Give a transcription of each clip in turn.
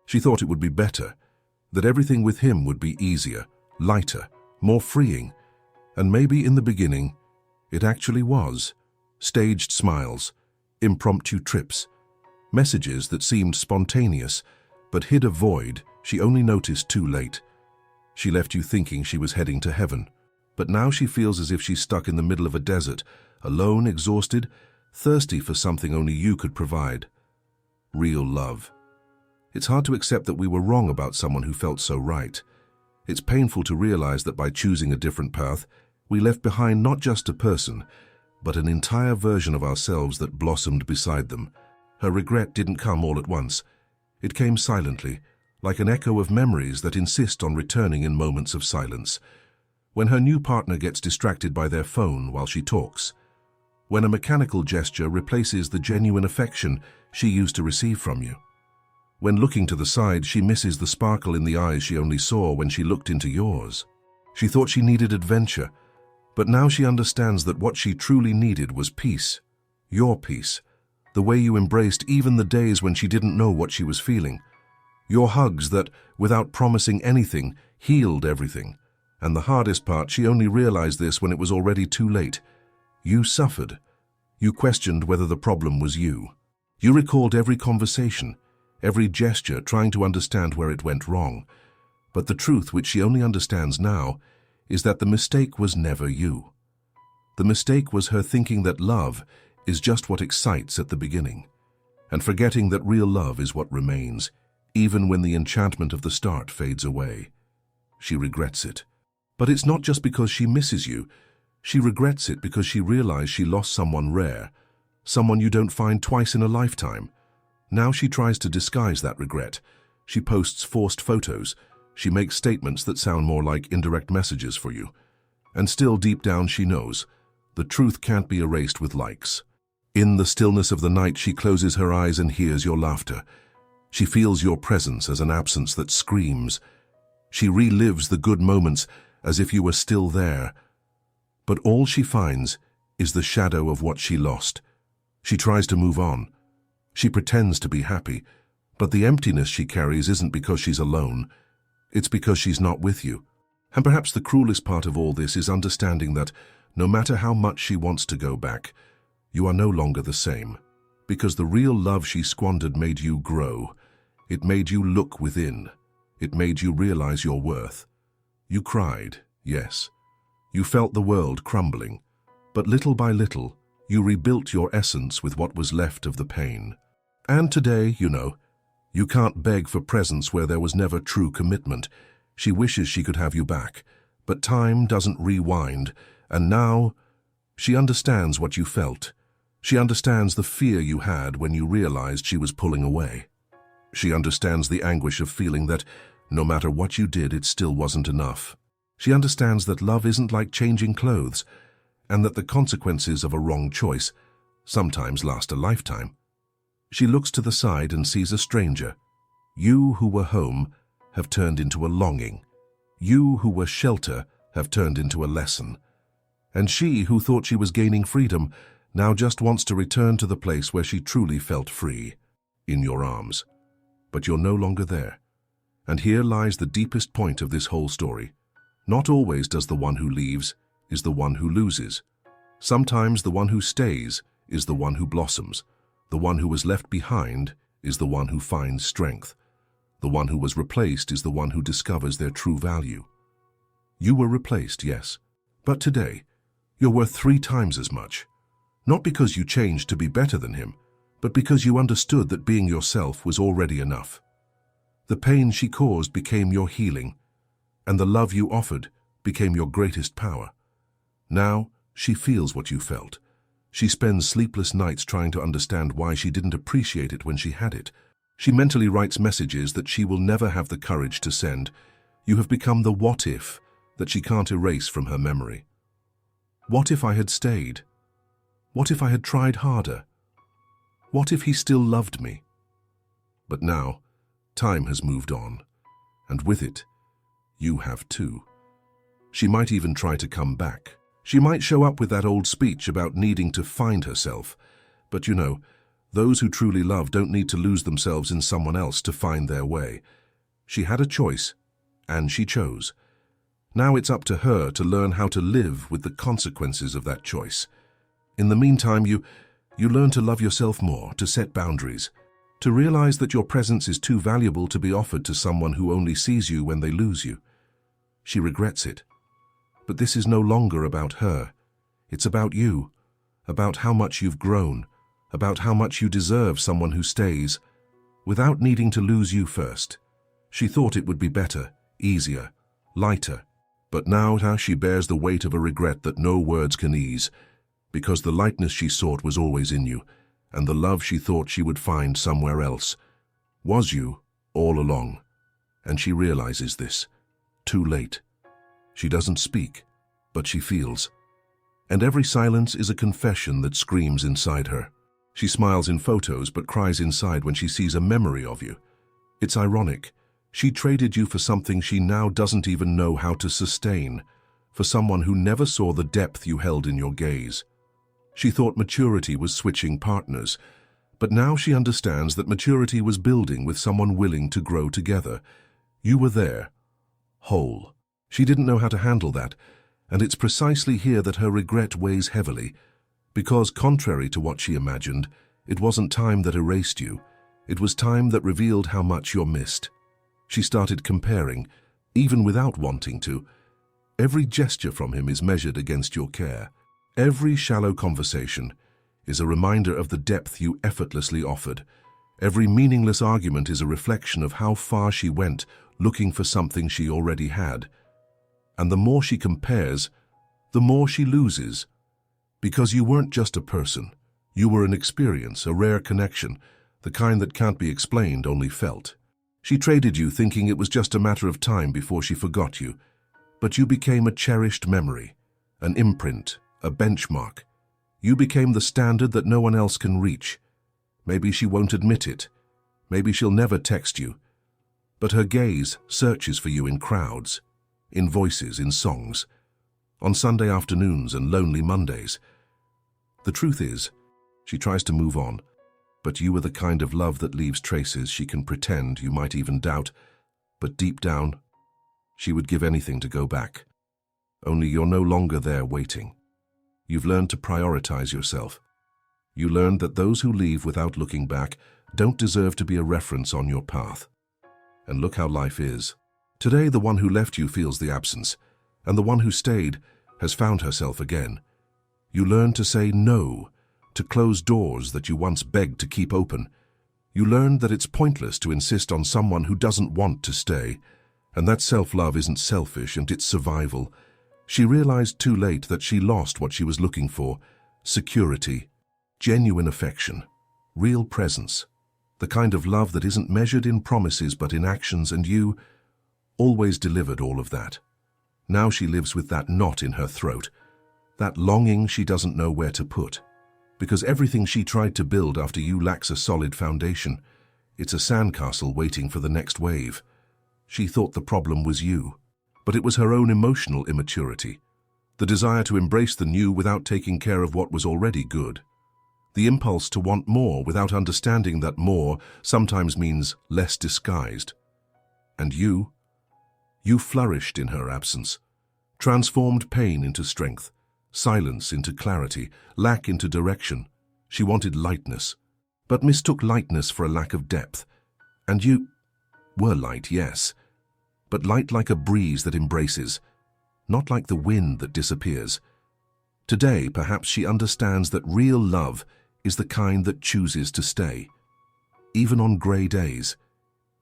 She thought it would be better, that everything with him would be easier, lighter, more freeing. And maybe in the beginning, it actually was. Staged smiles, impromptu trips, messages that seemed spontaneous, but hid a void she only noticed too late. She left you thinking she was heading to heaven, but now she feels as if she's stuck in the middle of a desert, alone, exhausted, thirsty for something only you could provide. Real love. It's hard to accept that we were wrong about someone who felt so right. It's painful to realize that by choosing a different path, we left behind not just a person, but an entire version of ourselves that blossomed beside them. Her regret didn't come all at once. It came silently, like an echo of memories that insist on returning in moments of silence. When her new partner gets distracted by their phone while she talks. When a mechanical gesture replaces the genuine affection she used to receive from you. When looking to the side, she misses the sparkle in the eyes she only saw when she looked into yours. She thought she needed adventure, but now she understands that what she truly needed was peace. Your peace. The way you embraced even the days when she didn't know what she was feeling. Your hugs that, without promising anything, healed everything. And the hardest part, she only realized this when it was already too late. You suffered. You questioned whether the problem was you. You recalled every conversation, every gesture, trying to understand where it went wrong. But the truth, which she only understands now, is that the mistake was never you. The mistake was her thinking that love is just what excites at the beginning, and forgetting that real love is what remains, even when the enchantment of the start fades away. She regrets it. But it's not just because she misses you. She regrets it because she realized she lost someone rare, someone you don't find twice in a lifetime. Now she tries to disguise that regret. She posts forced photos. She makes statements that sound more like indirect messages for you. And still deep down she knows, the truth can't be erased with likes. In the stillness of the night, she closes her eyes and hears your laughter. She feels your presence as an absence that screams. She relives the good moments as if you were still there. But all she finds is the shadow of what she lost. She tries to move on. She pretends to be happy, but the emptiness she carries isn't because she's alone. It's because she's not with you. And perhaps the cruelest part of all this is understanding that, no matter how much she wants to go back, you are no longer the same. Because the real love she squandered made you grow. It made you look within. It made you realize your worth. You cried, yes. You felt the world crumbling. But little by little, you rebuilt your essence with what was left of the pain. And today, you can't beg for presence where there was never true commitment. She wishes she could have you back, but time doesn't rewind, and now she understands what you felt. She understands the fear you had when you realized she was pulling away. She understands the anguish of feeling that, no matter what you did, it still wasn't enough. She understands that love isn't like changing clothes, and that the consequences of a wrong choice sometimes last a lifetime. She looks to the side and sees a stranger. You who were home have turned into a longing. You who were shelter have turned into a lesson. And she who thought she was gaining freedom now just wants to return to the place where she truly felt free, in your arms. But you're no longer there. And here lies the deepest point of this whole story. Not always does the one who leaves is the one who loses. Sometimes the one who stays is the one who blossoms. The one who was left behind is the one who finds strength. The one who was replaced is the one who discovers their true value. You were replaced, yes, but today, you're worth 3 times as much. Not because you changed to be better than him, but because you understood that being yourself was already enough. The pain she caused became your healing, and the love you offered became your greatest power. Now, she feels what you felt. She spends sleepless nights trying to understand why she didn't appreciate it when she had it. She mentally writes messages that she will never have the courage to send. You have become the what if that she can't erase from her memory. What if I had stayed? What if I had tried harder? What if he still loved me? But now, time has moved on, and with it, you have too. She might even try to come back. She might show up with that old speech about needing to find herself. But Those who truly love don't need to lose themselves in someone else to find their way. She had a choice, and she chose. Now it's up to her to learn how to live with the consequences of that choice. In the meantime, you learn to love yourself more, to set boundaries, to realize that your presence is too valuable to be offered to someone who only sees you when they lose you. She regrets it. But this is no longer about her. It's about you, about how much you've grown, about how much you deserve someone who stays, without needing to lose you first. She thought it would be better, easier, lighter. But now she bears the weight of a regret that no words can ease, because the lightness she sought was always in you, and the love she thought she would find somewhere else was you all along. And she realizes this, too late. She doesn't speak, but she feels. And every silence is a confession that screams inside her. She smiles in photos but cries inside when she sees a memory of you. It's ironic. She traded you for something she now doesn't even know how to sustain, for someone who never saw the depth you held in your gaze. She thought maturity was switching partners, but now she understands that maturity was building with someone willing to grow together. You were there, whole. She didn't know how to handle that, and it's precisely here that her regret weighs heavily, because contrary to what she imagined, it wasn't time that erased you. It was time that revealed how much you're missed. She started comparing, even without wanting to. Every gesture from him is measured against your care. Every shallow conversation is a reminder of the depth you effortlessly offered. Every meaningless argument is a reflection of how far she went looking for something she already had. And the more she compares, the more she loses. Because you weren't just a person. You were an experience, a rare connection, the kind that can't be explained, only felt. She traded you thinking it was just a matter of time before she forgot you. But you became a cherished memory, an imprint, a benchmark. You became the standard that no one else can reach. Maybe she won't admit it. Maybe she'll never text you. But her gaze searches for you in crowds, in voices, in songs, on Sunday afternoons and lonely Mondays. The truth is, she tries to move on, but you are the kind of love that leaves traces she can pretend, you might even doubt, but deep down, she would give anything to go back. Only you're no longer there waiting. You've learned to prioritize yourself. You learned that those who leave without looking back don't deserve to be a reference on your path. And look how life is. Today, the one who left you feels the absence, and the one who stayed has found herself again. You learn to say no, to close doors that you once begged to keep open. You learn that it's pointless to insist on someone who doesn't want to stay, and that self-love isn't selfish and it's survival. She realized too late that she lost what she was looking for: security, genuine affection, real presence, the kind of love that isn't measured in promises but in actions, and you always delivered all of that. Now she lives with that knot in her throat, that longing she doesn't know where to put. Because everything she tried to build after you lacks a solid foundation. It's a sandcastle waiting for the next wave. She thought the problem was you, but it was her own emotional immaturity, the desire to embrace the new without taking care of what was already good, the impulse to want more without understanding that more sometimes means less disguised. And you flourished in her absence, transformed pain into strength, silence into clarity, lack into direction. She wanted lightness, but mistook lightness for a lack of depth. And you were light, yes, but light like a breeze that embraces, not like the wind that disappears. Today, perhaps she understands that real love is the kind that chooses to stay. Even on grey days,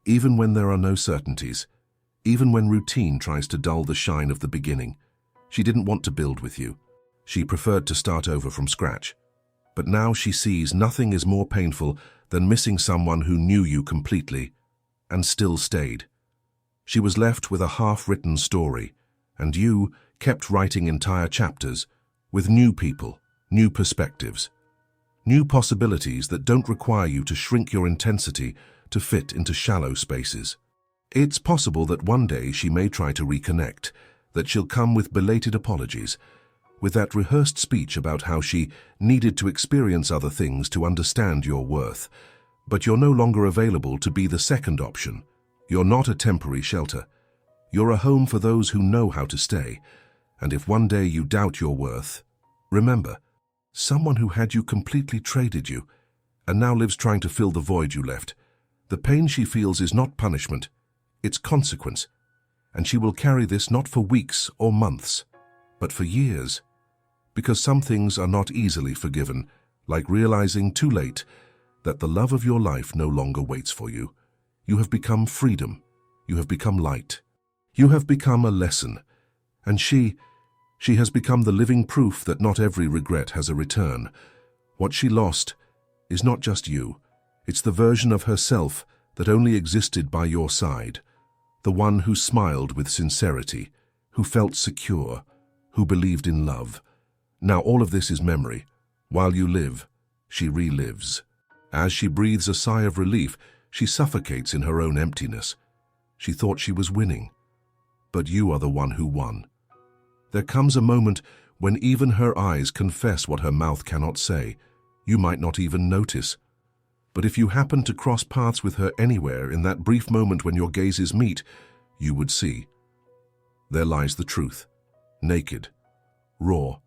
even when there are no certainties, even when routine tries to dull the shine of the beginning. She didn't want to build with you. She preferred to start over from scratch. But now she sees nothing is more painful than missing someone who knew you completely and still stayed. She was left with a half-written story, and you kept writing entire chapters with new people, new perspectives, new possibilities that don't require you to shrink your intensity to fit into shallow spaces. It's possible that one day she may try to reconnect, that she'll come with belated apologies, with that rehearsed speech about how she needed to experience other things to understand your worth. But you're no longer available to be the second option. You're not a temporary shelter. You're a home for those who know how to stay. And if one day you doubt your worth, remember, someone who had you completely traded you and now lives trying to fill the void you left. The pain she feels is not punishment, it's consequence. And she will carry this not for weeks or months, but for years. Because some things are not easily forgiven, like realizing too late that the love of your life no longer waits for you. You have become freedom. You have become light. You have become a lesson. And she has become the living proof that not every regret has a return. What she lost is not just you. It's the version of herself that only existed by your side. The one who smiled with sincerity, who felt secure, who believed in love. Now all of this is memory. While you live, she relives. As she breathes a sigh of relief, she suffocates in her own emptiness. She thought she was winning, but you are the one who won. There comes a moment when even her eyes confess what her mouth cannot say. You might not even notice. But if you happen to cross paths with her anywhere in that brief moment when your gazes meet, you would see. There lies the truth. Naked, raw,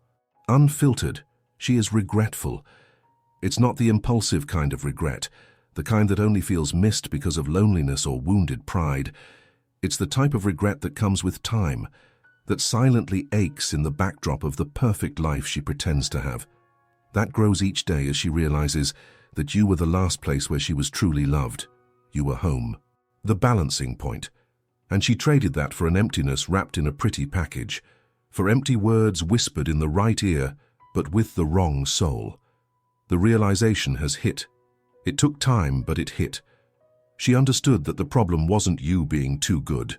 unfiltered, she is regretful. It's not the impulsive kind of regret, the kind that only feels missed because of loneliness or wounded pride. It's the type of regret that comes with time, that silently aches in the backdrop of the perfect life she pretends to have. That grows each day as she realizes that you were the last place where she was truly loved. You were home, the balancing point. And she traded that for an emptiness wrapped in a pretty package, for empty words whispered in the right ear, but with the wrong soul. The realization has hit. It took time, but it hit. She understood that the problem wasn't you being too good.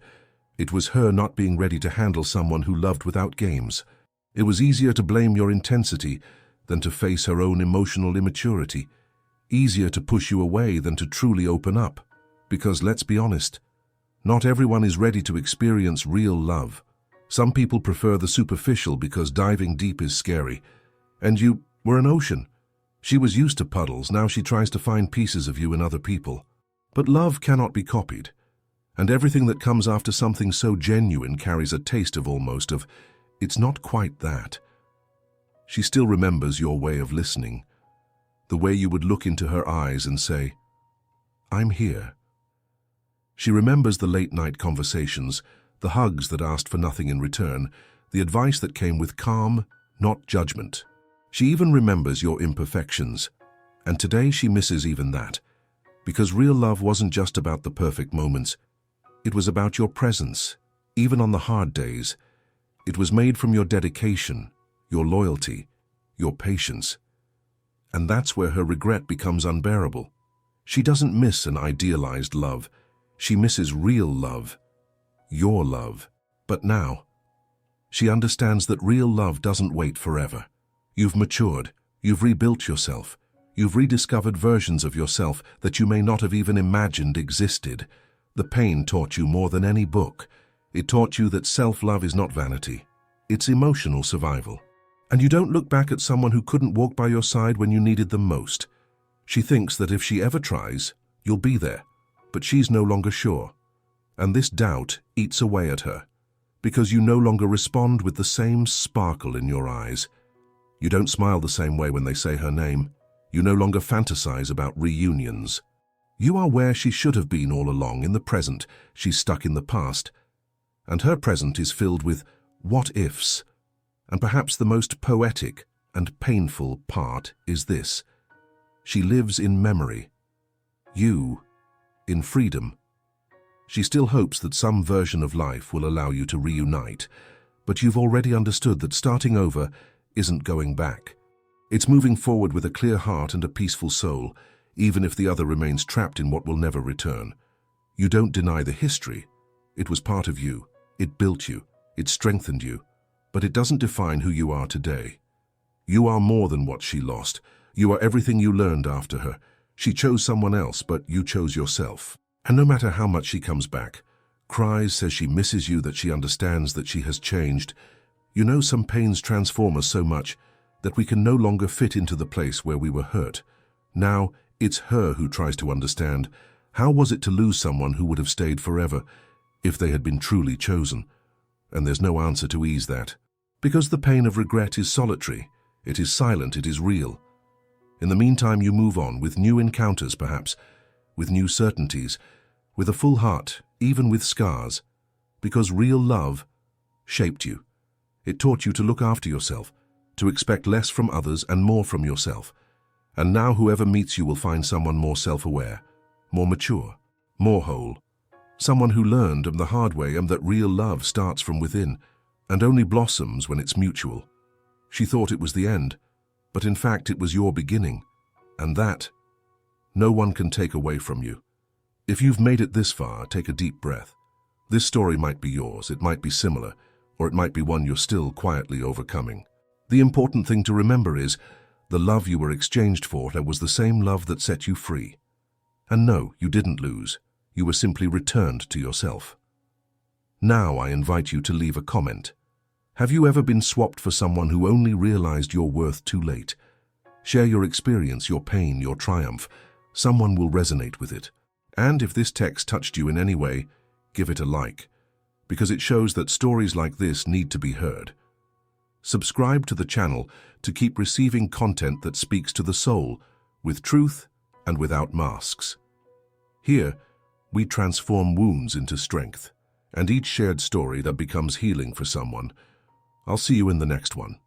It was her not being ready to handle someone who loved without games. It was easier to blame your intensity than to face her own emotional immaturity. Easier to push you away than to truly open up. Because let's be honest, not everyone is ready to experience real love. Some people prefer the superficial because diving deep is scary. And you were an ocean. She was used to puddles, now she tries to find pieces of you in other people. But love cannot be copied. And everything that comes after something so genuine carries a taste of it's not quite that. She still remembers your way of listening. The way you would look into her eyes and say, "I'm here." She remembers the late-night conversations, the hugs that asked for nothing in return, the advice that came with calm, not judgment. She even remembers your imperfections. And today she misses even that. Because real love wasn't just about the perfect moments. It was about your presence, even on the hard days. It was made from your dedication, your loyalty, your patience. And that's where her regret becomes unbearable. She doesn't miss an idealized love. She misses real love. Your love. But now, she understands that real love doesn't wait forever. You've matured. You've rebuilt yourself. You've rediscovered versions of yourself that you may not have even imagined existed. The pain taught you more than any book. It taught you that self-love is not vanity. It's emotional survival. And you don't look back at someone who couldn't walk by your side when you needed them most. She thinks that if she ever tries, you'll be there. But she's no longer sure. And this doubt eats away at her, because you no longer respond with the same sparkle in your eyes. You don't smile the same way when they say her name. You no longer fantasize about reunions. You are where she should have been all along, in the present. She's stuck in the past. And her present is filled with what-ifs. And perhaps the most poetic and painful part is this. She lives in memory. You, in freedom. She still hopes that some version of life will allow you to reunite, but you've already understood that starting over isn't going back. It's moving forward with a clear heart and a peaceful soul, even if the other remains trapped in what will never return. You don't deny the history. It was part of you. It built you. It strengthened you. But it doesn't define who you are today. You are more than what she lost. You are everything you learned after her. She chose someone else, but you chose yourself. And no matter how much she comes back, cries, says she misses you, that she understands that she has changed, You know, some pains transform us so much that we can no longer fit into the place where we were hurt. Now, it's her who tries to understand. How was it to lose someone who would have stayed forever if they had been truly chosen? And there's no answer to ease that. Because the pain of regret is solitary, it is silent, it is real. In the meantime, you move on with new encounters, perhaps, with new certainties, with a full heart, even with scars, because real love shaped you. It taught you to look after yourself, to expect less from others and more from yourself. And now whoever meets you will find someone more self-aware, more mature, more whole. Someone who learned the hard way that real love starts from within and only blossoms when it's mutual. She thought it was the end, but in fact it was your beginning. And that, no one can take away from you. If you've made it this far, take a deep breath. This story might be yours, it might be similar, or it might be one you're still quietly overcoming. The important thing to remember is, the love you were exchanged for was the same love that set you free. And no, you didn't lose. You were simply returned to yourself. Now I invite you to leave a comment. Have you ever been swapped for someone who only realized your worth too late? Share your experience, your pain, your triumph. Someone will resonate with it. And if this text touched you in any way, give it a like, because it shows that stories like this need to be heard. Subscribe to the channel to keep receiving content that speaks to the soul, with truth and without masks. Here, we transform wounds into strength, and each shared story that becomes healing for someone. I'll see you in the next one.